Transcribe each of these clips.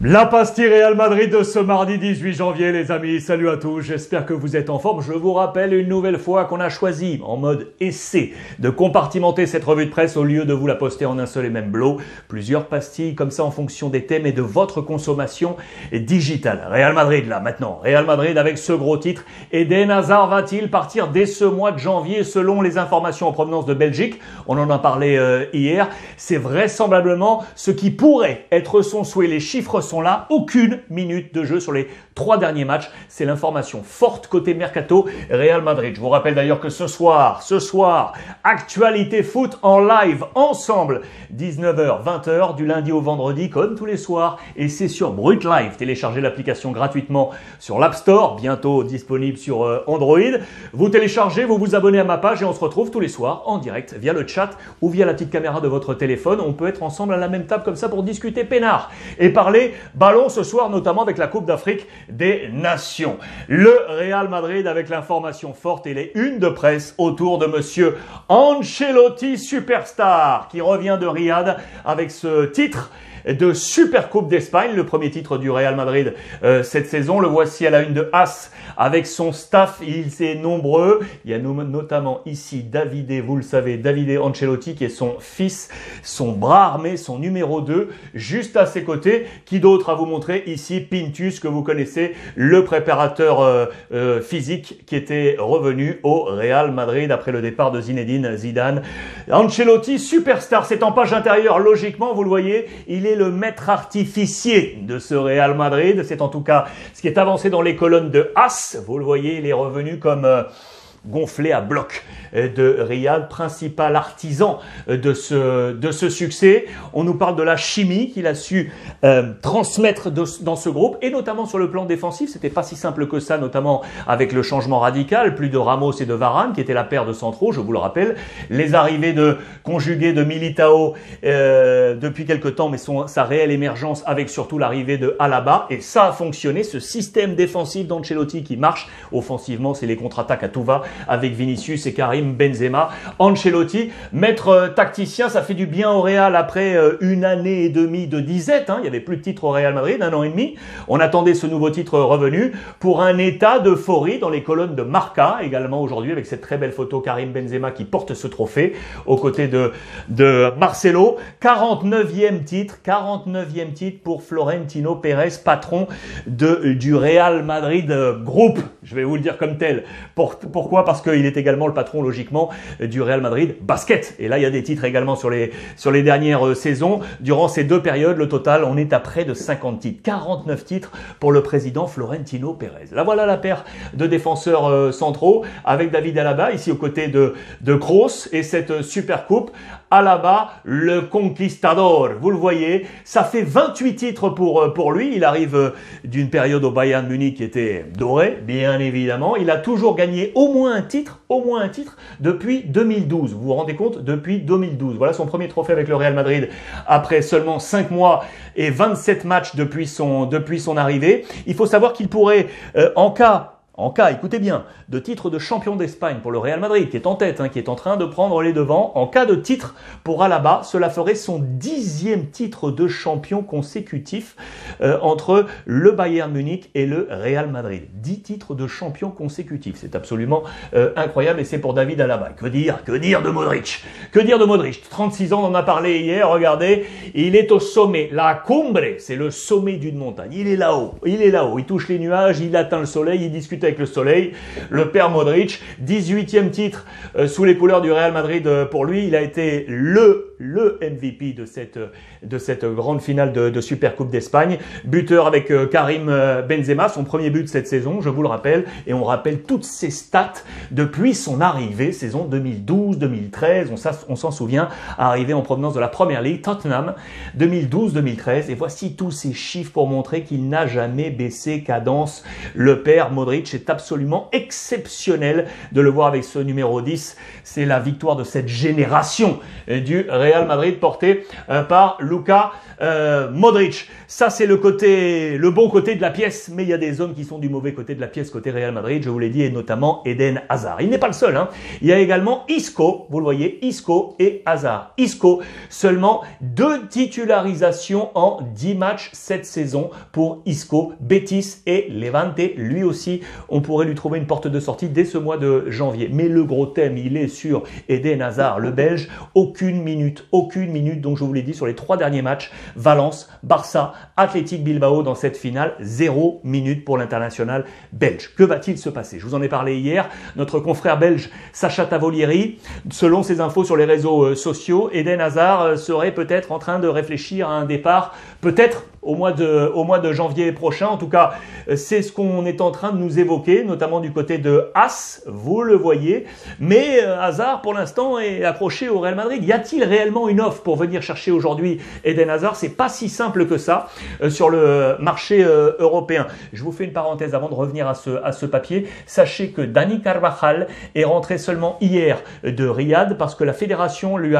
La pastille Real Madrid de ce mardi 18 janvier, les amis. Salut à tous, j'espère que vous êtes en forme. Je vous rappelle une nouvelle fois qu'on a choisi, en mode essai, de compartimenter cette revue de presse au lieu de vous la poster en un seul et même bloc. Plusieurs pastilles comme ça en fonction des thèmes et de votre consommation digitale. Real Madrid, là, maintenant. Real Madrid avec ce gros titre. Eden Hazard va-t-il partir dès ce mois de janvier selon les informations en provenance de Belgique? On en a parlé hier. C'est vraisemblablement ce qui pourrait être son souhait. Les chiffres sont là, aucune minute de jeu sur les 3 derniers matchs. C'est l'information forte côté Mercato Real Madrid. Je vous rappelle d'ailleurs que ce soir, actualité foot en live ensemble, 19h, 20h, du lundi au vendredi, comme tous les soirs. Et c'est sur Brut Live. Téléchargez l'application gratuitement sur l'App Store, bientôt disponible sur Android. Vous téléchargez, vous vous abonnez à ma page et on se retrouve tous les soirs en direct via le chat ou via la petite caméra de votre téléphone. On peut être ensemble à la même table comme ça pour discuter peinard et parler ballon ce soir, notamment avec la Coupe d'Afrique des Nations. Le Real Madrid avec l'information forte et les unes de presse autour de monsieur Ancelotti Superstar qui revient de Riyad avec ce titre de Supercoupe d'Espagne, le premier titre du Real Madrid cette saison. Le voici à la une de AS avec son staff. Il est nombreux. Il y a notamment ici Davide, vous le savez, Davide Ancelotti qui est son fils, son bras armé, son numéro 2, juste à ses côtés. Qui d'autre à vous montrer ici? Pintus, que vous connaissez, le préparateur physique qui était revenu au Real Madrid après le départ de Zinedine Zidane. Ancelotti Superstar, c'est en page intérieure, logiquement, vous le voyez, il est le maître artificier de ce Real Madrid. C'est en tout cas ce qui est avancé dans les colonnes de AS. Vous le voyez, il est revenu comme gonflé à bloc de Riyad, principal artisan de ce succès. On nous parle de la chimie qu'il a su transmettre dans ce groupe, et notamment sur le plan défensif. C'était pas si simple que ça, notamment avec le changement radical, plus de Ramos et de Varane, qui étaient la paire de centraux, je vous le rappelle. Les arrivées conjuguées de Militao depuis quelque temps, mais sa réelle émergence avec surtout l'arrivée de Alaba. Et ça a fonctionné, ce système défensif d'Ancelotti qui marche. Offensivement, c'est les contre-attaques à tout va, avec Vinicius et Karim Benzema. Ancelotti, maître tacticien, ça fait du bien au Real après une année et demie de disette. Il n'y avait plus de titre au Real Madrid, 1 an et demi. On attendait ce nouveau titre revenu pour un état d'euphorie dans les colonnes de Marca, également aujourd'hui, avec cette très belle photo Karim Benzema qui porte ce trophée aux côtés de Marcelo. 49e titre pour Florentino Pérez, patron du Real Madrid Group. Je vais vous le dire comme tel. Pourquoi? Parce qu'il est également le patron, logiquement, du Real Madrid Basket. Et là, il y a des titres également sur les dernières saisons. Durant ces 2 périodes, le total, on est à près de 50 titres. 49 titres pour le président Florentino Pérez. Là, voilà la paire de défenseurs centraux avec David Alaba, ici aux côtés de Kroos, et cette super coupe. Alaba, le conquistador. Vous le voyez, ça fait 28 titres pour lui. Il arrive d'une période au Bayern Munich qui était dorée, bien évidemment. Il a toujours gagné au moins un titre depuis 2012. Vous vous rendez compte? Depuis 2012. Voilà son premier trophée avec le Real Madrid après seulement 5 mois et 27 matchs depuis son arrivée. Il faut savoir qu'il pourrait, en cas, écoutez bien, de titre de champion d'Espagne pour le Real Madrid, qui est en tête, qui est en train de prendre les devants, en cas de titre pour Alaba, cela ferait son 10e titre de champion consécutif entre le Bayern Munich et le Real Madrid. 10 titres de champion consécutifs, c'est absolument incroyable, et c'est pour David Alaba. Que dire de Modric? 36 ans, on en a parlé hier, regardez, il est au sommet. La cumbre, c'est le sommet d'une montagne. Il est là-haut, il touche les nuages, il atteint le soleil, il discute avec le soleil. Le père Modric, 18e titre sous les couleurs du Real Madrid pour lui. Il a été le MVP de cette grande finale de Supercoupe d'Espagne. Buteur avec Karim Benzema, son premier but de cette saison, je vous le rappelle. Et on rappelle toutes ses stats depuis son arrivée, saison 2012-2013. On s'en souvient, arrivé en provenance de la Premier League, Tottenham, 2012-2013. Et voici tous ces chiffres pour montrer qu'il n'a jamais baissé cadence. Le père Modric, c'est absolument exceptionnel de le voir avec ce numéro 10. C'est la victoire de cette génération du Real Real Madrid porté par Luka Modric. Ça, c'est le bon côté de la pièce, mais il y a des hommes qui sont du mauvais côté de la pièce, côté Real Madrid, je vous l'ai dit, et notamment Eden Hazard. Il n'est pas le seul, hein. Il y a également Isco, vous le voyez, Isco et Hazard. Isco, seulement 2 titularisations en 10 matchs cette saison pour Isco, Betis et Levante. Lui aussi, on pourrait lui trouver une porte de sortie dès ce mois de janvier. Mais le gros thème, il est sur Eden Hazard, le Belge. Aucune minute. Donc je vous l'ai dit, sur les 3 derniers matchs, Valence, Barça, Athletic Bilbao dans cette finale, 0 minute pour l'international belge. Que va-t-il se passer? Je vous en ai parlé hier. Notre confrère belge, Sacha Tavolieri, selon ses infos sur les réseaux sociaux, Eden Hazard serait peut-être en train de réfléchir à un départ, peut-être au mois de janvier prochain. En tout cas, c'est ce qu'on est en train de nous évoquer, notamment du côté de As, vous le voyez. Mais Hazard, pour l'instant, est accroché au Real Madrid. Y a-t-il réellement une offre pour venir chercher aujourd'hui Eden Hazard? C'est pas si simple que ça sur le marché européen. Je vous fais une parenthèse avant de revenir à ce papier. Sachez que Dani Carvajal est rentré seulement hier de Riyad parce que la fédération lui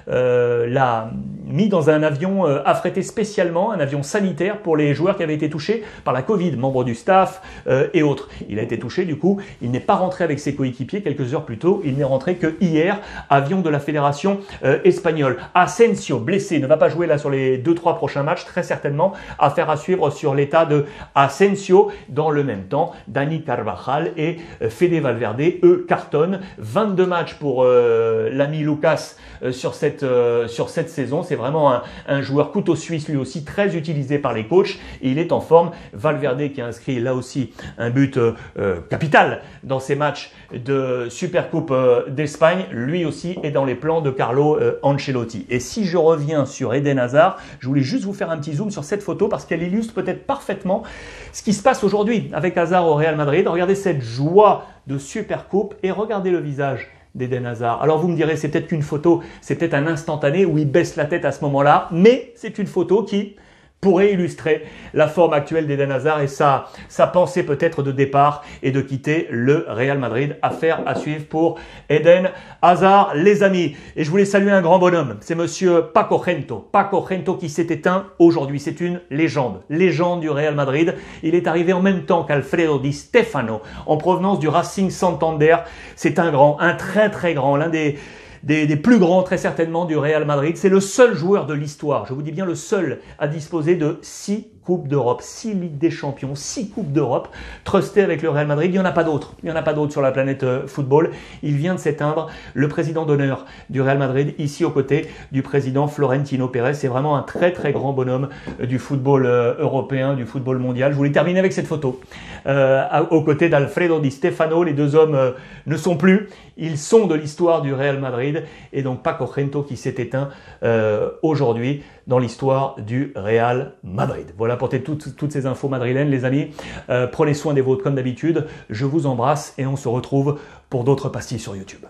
l'a mis dans un avion affrété spécialement, un avion sanitaire pour les joueurs qui avaient été touchés par la Covid, membres du staff et autres. Il a été touché, du coup, il n'est pas rentré avec ses coéquipiers quelques heures plus tôt, il n'est rentré que hier, avion de la fédération espagnole. Asensio, blessé, ne va pas jouer là sur les 2-3 prochains matchs, très certainement, affaire à suivre sur l'état de Asensio. Dans le même temps, Dani Carvajal et Fede Valverde, eux, cartonnent. 22 matchs pour l'ami Lucas sur cette saison. C'est vraiment un joueur couteau suisse, lui aussi, très utilisé par les coachs. Et il est en forme. Valverde qui a inscrit là aussi un but capital dans ses matchs de Supercoupe d'Espagne, lui aussi est dans les plans de Carlo Ancelotti. Et si je reviens sur Eden Hazard, je voulais juste vous faire un petit zoom sur cette photo parce qu'elle illustre peut-être parfaitement ce qui se passe aujourd'hui avec Hazard au Real Madrid. Regardez cette joie de Supercoupe et regardez le visage d'Eden Hazard. Alors vous me direz, c'est peut-être qu'une photo, c'est peut-être un instantané où il baisse la tête à ce moment-là, mais c'est une photo qui pourrait illustrer la forme actuelle d'Eden Hazard et sa pensée peut-être de départ et de quitter le Real Madrid. Affaire à suivre pour Eden Hazard, les amis. Et je voulais saluer un grand bonhomme, c'est monsieur Paco Gento. Paco Gento qui s'est éteint aujourd'hui. C'est une légende du Real Madrid. Il est arrivé en même temps qu'Alfredo Di Stefano en provenance du Racing Santander. C'est un grand, un très très grand, l'un des plus grands très certainement du Real Madrid. C'est le seul joueur de l'histoire, je vous dis bien le seul, à disposer de 6 Coupes d'Europe, 6 Ligues des Champions, 6 Coupes d'Europe, trusté avec le Real Madrid. Il n'y en a pas d'autres. Il n'y en a pas d'autres sur la planète football. Il vient de s'éteindre, le président d'honneur du Real Madrid, ici aux côtés du président Florentino Pérez. C'est vraiment un très très grand bonhomme du football européen, du football mondial. Je voulais terminer avec cette photo. Aux côtés d'Alfredo Di Stefano, les deux hommes ne sont plus. Ils sont de l'histoire du Real Madrid. Et donc Paco Gento qui s'est éteint aujourd'hui dans l'histoire du Real Madrid. Voilà pour toutes ces infos madrilènes, les amis. Prenez soin des vôtres comme d'habitude. Je vous embrasse et on se retrouve pour d'autres pastilles sur YouTube.